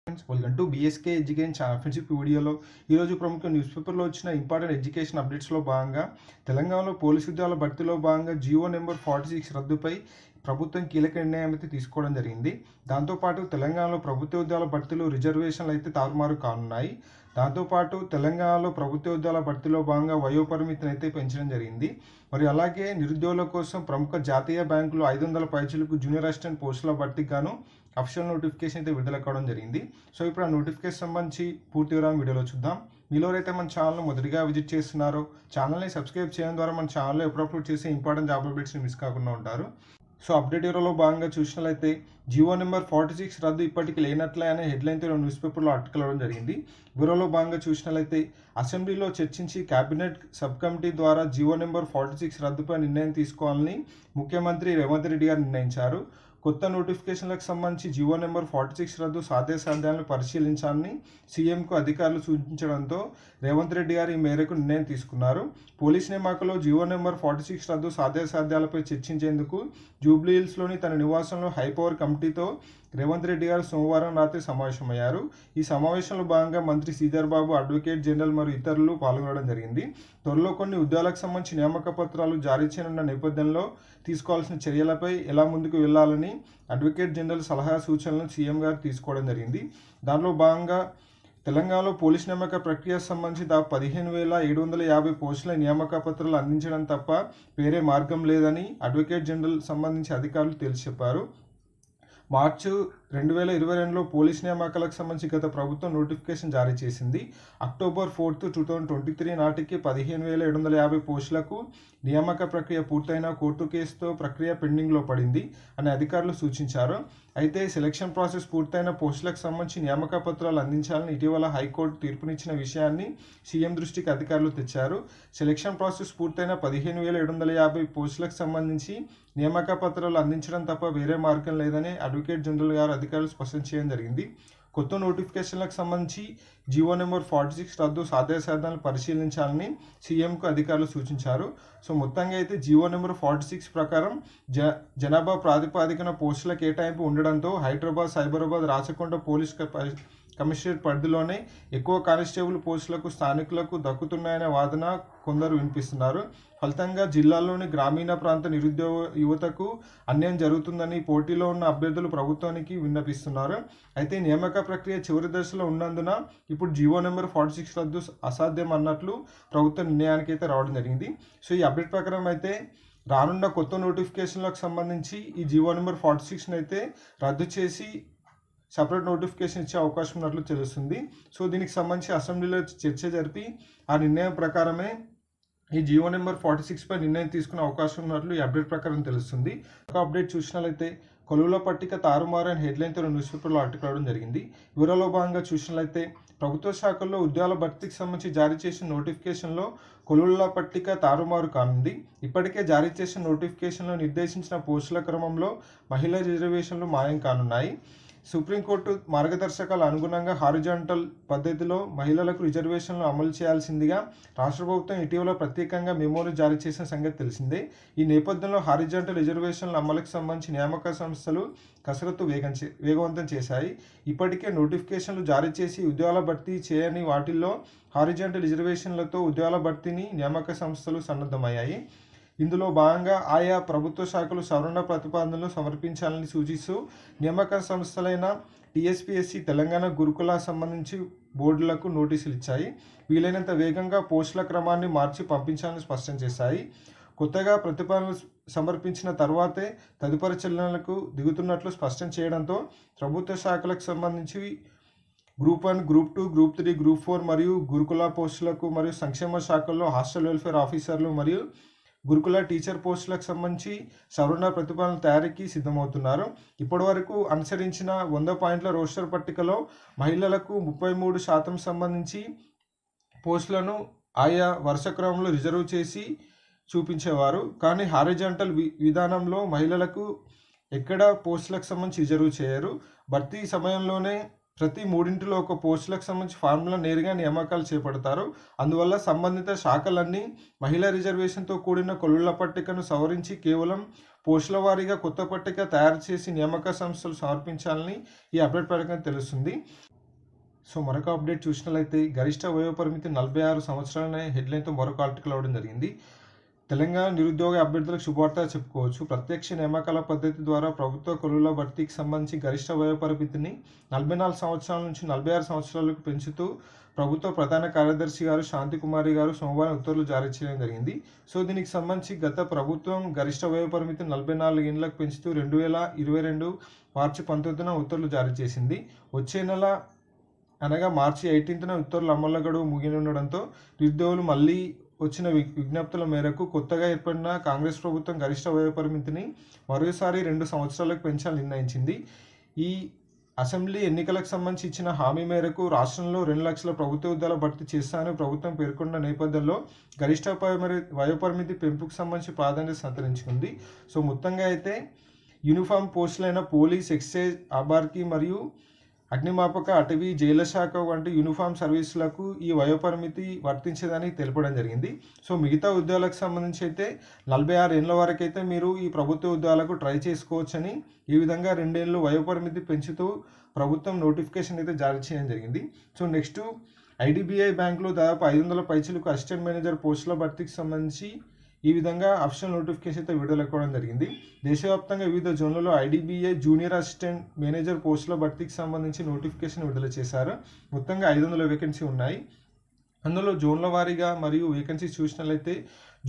Welcome to BSK education championship వీడియోలో ఈరోజు ప్రముఖ న్యూస్ పేపర్లో వచ్చిన ఇంపార్టెంట్ ఎడ్యుకేషన్ అప్డేట్స్లో భాగంగా తెలంగాణలో పోలీసు ఉద్యోగాల భర్తీలో భాగంగా జియో నెంబర్ 46 రద్దుపై ప్రభుత్వం కీలక నిర్ణయం అయితే తీసుకోవడం జరిగింది. దాంతోపాటు తెలంగాణలో ప్రభుత్వ ఉద్యోగాల భర్తీలో రిజర్వేషన్లు అయితే తారుమారు కానున్నాయి. దాంతోపాటు తెలంగాణలో ప్రభుత్వ ఉద్యోగాల భర్తీలో భాగంగా వయోపరిమితిని అయితే పెంచడం జరిగింది. మరి అలాగే నిరుద్యోగుల కోసం ప్రముఖ జాతీయ బ్యాంకులు 500 పైచిలకు జూనియర్ అసిస్టెంట్ పోస్టుల భర్తీకి గాను అఫీషియల్ నోటిఫికేషన్ అయితే విడుదల కావడం జరిగింది. సో ఇప్పుడు ఆ నోటిఫికేషన్ సంబంధించి పూర్తి వివరాలను వీడియోలో చూద్దాం. మీలో ఎవరైతే మన ఛానల్ను మొదటిగా విజిట్ చేస్తున్నారో ఛానల్ని సబ్స్క్రైబ్ చేయడం ద్వారా మన ఛానల్లో ఎప్పుడు అప్లోడ్ చేసే ఇంపార్టెంట్ జాబ్ అప్డేట్స్ని మిస్ కాకుండా ఉంటారు. సో అప్డేట్ వీడియోలో భాగంగా చూసినట్లయితే జియో నెంబర్ 46 రద్దు ఇప్పటికీ లేనట్లే అనే హెడ్లైన్తో న్యూస్ పేపర్లో ఆర్టికల్ అవ్వడం జరిగింది. బ్యూరోలో భాగంగా చూసినట్లయితే అసెంబ్లీలో చర్చించి కేబినెట్ సబ్ కమిటీ ద్వారా జియో నెంబర్ 46 రద్దుపై నిర్ణయం తీసుకోవాలని ముఖ్యమంత్రి రేవంత్ రెడ్డి గారు నిర్ణయించారు. కొత్త నోటిఫికేషన్లకు సంబంధించి జియో నెంబర్ 46 రద్దు సాధ్యాసాధ్యాలను పరిశీలించాలని సీఎంకు అధికారులు సూచించడంతో రేవంత్ రెడ్డి గారు ఈ మేరకు నిర్ణయం తీసుకున్నారు. పోలీస్ నియామకంలో జియో నెంబర్ 46 రద్దు సాధ్యాసాధ్యాలపై చర్చించేందుకు జూబ్లీహిల్స్లోని తన నివాసంలో హైపవర్ కమిటీతో రేవంత్ రెడ్డి గారు సోమవారం రాత్రి సమావేశమయ్యారు. ఈ సమావేశంలో భాగంగా మంత్రి శ్రీధర్ బాబు, అడ్వకేట్ జనరల్ మరియు ఇతరులు పాల్గొనడం జరిగింది. త్వరలో కొన్ని ఉద్యోగాలకు సంబంధించి నియామక పత్రాలు జారీ చేయనున్న నేపథ్యంలో తీసుకోవాల్సిన చర్యలపై ఎలా ముందుకు వెళ్లాలని అడ్వకేట్ జనరల్ సలహా సూచనలను సీఎం గారు తీసుకోవడం జరిగింది. దానిలో భాగంగా తెలంగాణలో పోలీస్ నియామక ప్రక్రియకు సంబంధించి దాదాపు 15,750 పోస్టుల నియామక పత్రాలు అందించడం తప్ప వేరే మార్గం లేదని అడ్వకేట్ జనరల్ సంబంధించి అధికారులు తేల్చి చెప్పారు. మార్చి 2022లో పోలీస్ నియామకాలకు సంబంధించి గత ప్రభుత్వం నోటిఫికేషన్ జారీ చేసింది. అక్టోబర్ 4, 2023 నాటికి 15,750 పోస్టులకు నియామక ప్రక్రియ పూర్తయిన కోర్టు కేసుతో ప్రక్రియ పెండింగ్లో పడింది అని అధికారులు సూచించారు. అయితే సెలక్షన్ ప్రాసెస్ పూర్తయిన పోస్టులకు సంబంధించి నియామక పత్రాలు అందించాలని ఇటీవల హైకోర్టు తీర్పునిచ్చిన విషయాన్ని సీఎం దృష్టికి అధికారులు తెచ్చారు. సెలక్షన్ ప్రాసెస్ పూర్తయిన 15,750 పోస్టులకు సంబంధించి నియామక పత్రాలు అందించడం తప్ప వేరే మార్గం లేదని అడ్వకేట్ జనరల్ గారు అధికారులు స్పష్టం చేయడం జరిగింది. కొత్త నోటిఫికేషన్లకు సంబంధించి జియో నెంబర్ 46 రద్దు సాధ్యాసాధ్యాలను పరిశీలించాలని సీఎంకు అధికారులు సూచించారు. సో మొత్తంగా అయితే జియో నెంబర్ 46 ప్రకారం జనాభా ప్రాతిపదికన పోస్టుల కేటాయింపు ఉండడంతో హైదరాబాద్, సైబరాబాద్, రాచకొండ పోలీస్ కమిషనరేట్ పరిధిలోనే ఎక్కువ కానిస్టేబుల్ పోస్టులకు స్థానికులకు దక్కుతున్నాయనే వాదన కొందరు వినిపిస్తున్నారు. ఫలితంగా జిల్లాలోని గ్రామీణ ప్రాంత నిరుద్యోగ యువతకు అన్యాయం జరుగుతుందని పోటీలో ఉన్న అభ్యర్థులు ప్రభుత్వానికి విన్నపిస్తున్నారు. అయితే నియామక ప్రక్రియ చివరి దశలో ఉన్నందున ఇప్పుడు జియో నెంబర్ 46 రద్దు అసాధ్యం అన్నట్లు ప్రభుత్వ నిర్ణయానికి అయితే రావడం జరిగింది. సో ఈ అప్డేట్ ప్రకారం అయితే రానున్న కొత్త నోటిఫికేషన్లకు సంబంధించి ఈ జియో నెంబర్ 46 అయితే రద్దు చేసి సపరేట్ నోటిఫికేషన్ ఇచ్చే అవకాశం ఉన్నట్లు తెలుస్తుంది. సో దీనికి సంబంధించి అసెంబ్లీలో చర్చ జరిపి ఆ నిర్ణయం ప్రకారమే ఈ జియో నెంబర్ 46 పై నిర్ణయం తీసుకునే అవకాశం ఉన్నట్లు ఈ అప్డేట్ ప్రకారం తెలుస్తుంది. ఒక అప్డేట్ చూసినట్లయితే కొలువుల పట్టిక తారుమారు అని హెడ్లైన్తో న్యూస్ పేపర్లో ఆర్టికల్ రావడం జరిగింది. వివరాల్లో భాగంగా చూసినట్లయితే ప్రభుత్వ శాఖల్లో ఉద్యోగాల భర్తీకి సంబంధించి జారీ చేసిన నోటిఫికేషన్లో కొలువుల పట్టిక తారుమారు కానుంది. ఇప్పటికే జారీ చేసిన నోటిఫికేషన్లో నిర్దేశించిన పోస్టుల క్రమంలో మహిళా రిజర్వేషన్లు మాయం కానున్నాయి. సుప్రీంకోర్టు మార్గదర్శకాల అనుగుణంగా హారిజాంటల్ పద్ధతిలో మహిళలకు రిజర్వేషన్లు అమలు చేయాల్సిందిగా రాష్ట్ర ప్రభుత్వం ఇటీవల ప్రత్యేకంగా మెమోను జారీ చేసిన సంగతి తెలిసిందే. ఈ నేపథ్యంలో హారిజాంటల్ రిజర్వేషన్ల అమలుకు సంబంధించి నియామక సంస్థలు కసరత్తు వేగవంతం చేశాయి. ఇప్పటికే నోటిఫికేషన్లు జారీ చేసి ఉద్యోగాల భర్తీ చేయని వాటిల్లో హారిజాంటల్ రిజర్వేషన్లతో ఉద్యోగాల భర్తీని నియామక సంస్థలు సన్నద్ధమయ్యాయి. ఇందులో భాగంగా ఆయా ప్రభుత్వ శాఖలు సవరణ ప్రతిపాదనలు సమర్పించాలని సూచిస్తూ నియామక సంస్థలైన టీఎస్పీఎస్సీ, తెలంగాణ గురుకుల సంబంధించి బోర్డులకు నోటీసులు ఇచ్చాయి. వీలైనంత వేగంగా పోస్టుల క్రమాన్ని మార్చి పంపించాలని స్పష్టం చేశాయి. కొత్తగా ప్రతిపాదనలు సమర్పించిన తర్వాతే తదుపరి చెల్లింపులకు దిగుతున్నట్లు స్పష్టం చేయడంతో ప్రభుత్వ శాఖలకు సంబంధించి గ్రూప్ 1, గ్రూప్ 2, గ్రూప్ 3, గ్రూప్ 4 మరియు గురుకుల పోస్టులకు మరియు సంక్షేమ శాఖల్లో హాస్టల్ వెల్ఫేర్ ఆఫీసర్లు మరియు గురుకుల టీచర్ పోస్టులకు సంబంధించి సవరణ ప్రతిపాదనల తయారీకి సిద్ధమవుతున్నారు. ఇప్పటివరకు అనుసరించిన 100 పాయింట్ల రోస్టర్ పట్టికలో మహిళలకు 33% సంబంధించి పోస్టులను ఆయా వరుస క్రమంలో రిజర్వ్ చేసి చూపించేవారు. కానీ హారిజాంటల్ విధానంలో మహిళలకు ఎక్కడ పోస్టులకు సంబంధించి రిజర్వ్ చేయరు. భర్తీ సమయంలోనే ప్రతి మూడింటిలో ఒక పోస్టులకు సంబంధించి ఫార్ములా నేరుగా నియామకాలు చేపడతారు. అందువల్ల సంబంధిత శాఖలన్నీ మహిళా రిజర్వేషన్తో కూడిన కొలువుల పట్టికను సవరించి కేవలం పోస్టుల వారీగా కొత్త పట్టిక తయారు చేసి నియామక సంస్థలు సమర్పించాలని ఈ అప్డేట్ ప్రకారం తెలుస్తుంది. సో మరొక అప్డేట్ చూసినట్లయితే గరిష్ట వయోపరిమితి 46 సంవత్సరాలనే హెడ్లైన్తో మరొక ఆర్టికల్ అవడం జరిగింది. తెలంగాణ నిరుద్యోగ అభ్యర్థులకు శుభవార్త చెప్పుకోవచ్చు. ప్రత్యక్ష నియామకాల పద్ధతి ద్వారా ప్రభుత్వ కొలువుల భర్తీకి సంబంధించి గరిష్ట వయోపరిమితిని 44 సంవత్సరాల నుంచి 46 సంవత్సరాలకు పెంచుతూ ప్రభుత్వ ప్రధాన కార్యదర్శి గారు శాంతికుమారి గారు సోమవారం ఉత్తర్వులు జారీ చేయడం జరిగింది. సో దీనికి సంబంధించి గత ప్రభుత్వం గరిష్ట వయోపరిమితిని 44 ఏళ్లకు పెంచుతూ 2022 మార్చి 19న ఉత్తర్వులు జారీ చేసింది. వచ్చే నెల అనగా మార్చి 18న ఉత్తర్వుల అమలు గడువు ముగినుండడంతో నిరుద్యోగులు మళ్ళీ వచ్చిన విజ్ఞప్తుల మేరకు కొత్తగా ఏర్పడిన కాంగ్రెస్ ప్రభుత్వం గరిష్ట వయోపరిమితిని మరోసారి 2 సంవత్సరాలకు పెంచాలని నిర్ణయించింది. ఈ అసెంబ్లీ ఎన్నికలకు సంబంధించి ఇచ్చిన హామీ మేరకు రాష్ట్రంలో 2 లక్షల ప్రభుత్వ ఉద్యోగాల భర్తీ చేస్తానని ప్రభుత్వం పేర్కొన్న నేపథ్యంలో గరిష్ట వయోపరిమితి పెంపుకు సంబంధించి ప్రాధాన్యత సంతరించుకుంది. సో మొత్తంగా అయితే యూనిఫామ్ పోస్టులైన పోలీస్, ఎక్సైజ్, అబార్కి మరియు అగ్నిమాపక, అటవీ, జైళ్ల శాఖ వంటి యూనిఫామ్ సర్వీసులకు ఈ వయోపరిమితి వర్తించేదని తెలపడం జరిగింది. సో మిగతా ఉద్యోగాలకు సంబంధించి అయితే 46 ఏళ్ల వరకు అయితే మీరు ఈ ప్రభుత్వ ఉద్యోగాలకు ట్రై చేసుకోవచ్చని ఈ విధంగా 2 ఏళ్ళు వయోపరిమితి పెంచుతూ ప్రభుత్వం నోటిఫికేషన్ అయితే జారీ చేయడం జరిగింది. సో నెక్స్ట్ ఐడిబిఐ బ్యాంకులో దాదాపు 500 పైచలకు అసిస్టెంట్ మేనేజర్ పోస్టుల భర్తీకి సంబంధించి ఈ విధంగా అఫీషియల్ నోటిఫికేషన్ అయితే విడుదల కావడం జరిగింది. దేశవ్యాప్తంగా వివిధ జోన్లలో ఐడిబిఐ జూనియర్ అసిస్టెంట్ మేనేజర్ పోస్టుల భర్తీకి సంబంధించి నోటిఫికేషన్ విడుదల చేశారు. మొత్తంగా 500 వేకెన్సీ ఉన్నాయి. అందులో జోన్ల వారీగా మరియు వేకెన్సీ చూసినట్లయితే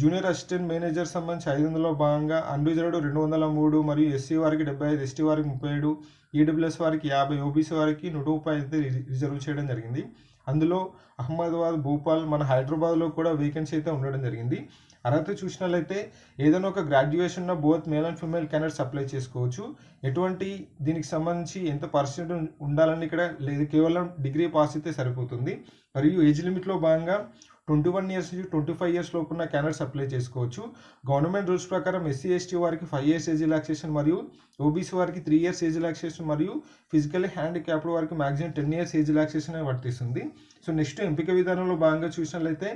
జూనియర్ అసిస్టెంట్ మేనేజర్ సంబంధించి 500లో భాగంగా అన్రిజర్వ్డ్ 203 మరియు ఎస్సీ వారికి 75, ఎస్టీ వారికి 37, ఈడబ్ల్యూఎస్ వారికి 50, ఓబీసీ వారికి 130 అయితే రిజర్వ్ చేయడం జరిగింది. అందులో అహ్మదాబాద్, భోపాల్, మన హైదరాబాద్లో కూడా వేకెన్సీ అయితే ఉండడం జరిగింది. అర్హత చూసినట్లయితే ఏదైనా ఒక గ్రాడ్యుయేషన్ ఉన్న both male and female candidates apply చేసుకోవచ్చు. ఎటువంటి దీనికి సంబంధించి ఎంత పర్సెంట్ ఉండాలని ఇక్కడ లేదు, కేవలం డిగ్రీ పాస్ అయితే సరిపోతుంది. మరియు ఏజ్ లిమిట్లో భాగంగా 21 ఇయర్స్ నుంచి 25 ఇయర్స్ లోపు ఉన్న క్యాండిడేట్స్ అప్లై చేసుకోవచ్చు. గవర్నమెంట్ రూల్స్ ప్రకారం ఎస్సీ, ఎస్టీ వారికి 5 ఇయర్స్ ఏజ్ రిలాక్సేషన్ మరియు ఓబీసీ వారికి 3 ఇయర్స్ ఏజ్ రిలాక్సేషన్ మరియు ఫిజికల్లీ హ్యాండిక్యాప్డ్ వారికి మ్యాక్సిమం 10 ఇయర్స్ ఏజ్ రిలాక్సేషన్ వర్తిస్తుంది. సో నెక్స్ట్ ఎంపిక విధానంలో భాగంగా చూసినట్లయితే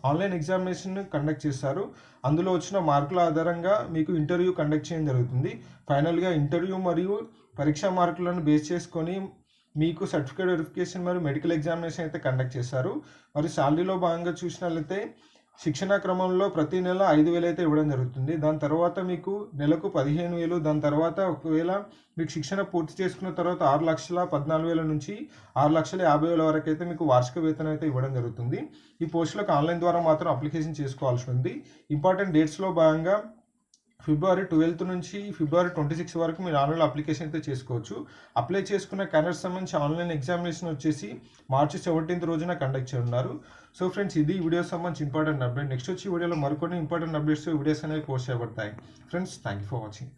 ఆన్లైన్ ఎగ్జామినేషన్ కండక్ట్ చేస్తారు. అందులో వచ్చిన మార్కుల ఆధారంగా మీకు ఇంటర్వ్యూ కండక్ట్ చేయడం జరుగుతుంది. ఫైనల్గా ఇంటర్వ్యూ మరియు పరీక్షా మార్కులను బేస్ చేసుకొని మీకు సర్టిఫికేట్ వెరిఫికేషన్ మరియు మెడికల్ ఎగ్జామినేషన్ అయితే కండక్ట్ చేస్తారు. మరి శాలరీలో భాగంగా చూసినట్లయితే శిక్షణ క్రమంలో ప్రతి నెల 5,000 అయితే ఇవ్వడం జరుగుతుంది. దాని తర్వాత మీకు నెలకు 15,000. దాని తర్వాత ఒకవేళ మీకు శిక్షణ పూర్తి చేసుకున్న తర్వాత 6,14,000 నుంచి 6,50,000 వరకు అయితే మీకు వార్షిక వేతనం అయితే ఇవ్వడం జరుగుతుంది. ఈ పోస్టులకు ఆన్లైన్ ద్వారా మాత్రం అప్లికేషన్ చేసుకోవాల్సి ఉంది. ఇంపార్టెంట్ డేట్స్లో భాగంగా ఫిబ్రవరి 12 నుంచి ఫిబ్రవరి 26 వరకు మీరు ఆన్లైన్ అప్లికేషన్ అయితే చేసుకోవచ్చు. అప్లై చేసుకున్న క్యాండిడేట్స్ సంబంధించి ఆన్లైన్ ఎగ్జామినేషన్ వచ్చేసి మార్చి 17 రోజున కండక్ట్ చేయనున్నారు. సో ఫ్రెండ్స్, ఇది వీడియో సంబంధించి ఇంపార్టెంట్ అప్డేట్. నెక్స్ట్ వచ్చి వీడియోలో మరికొన్ని ఇంపార్టెంట్ అప్డేట్స్ వీడియోస్ అనేవి పోస్ట్ చేయబడతాయి. Friends, thank you for watching.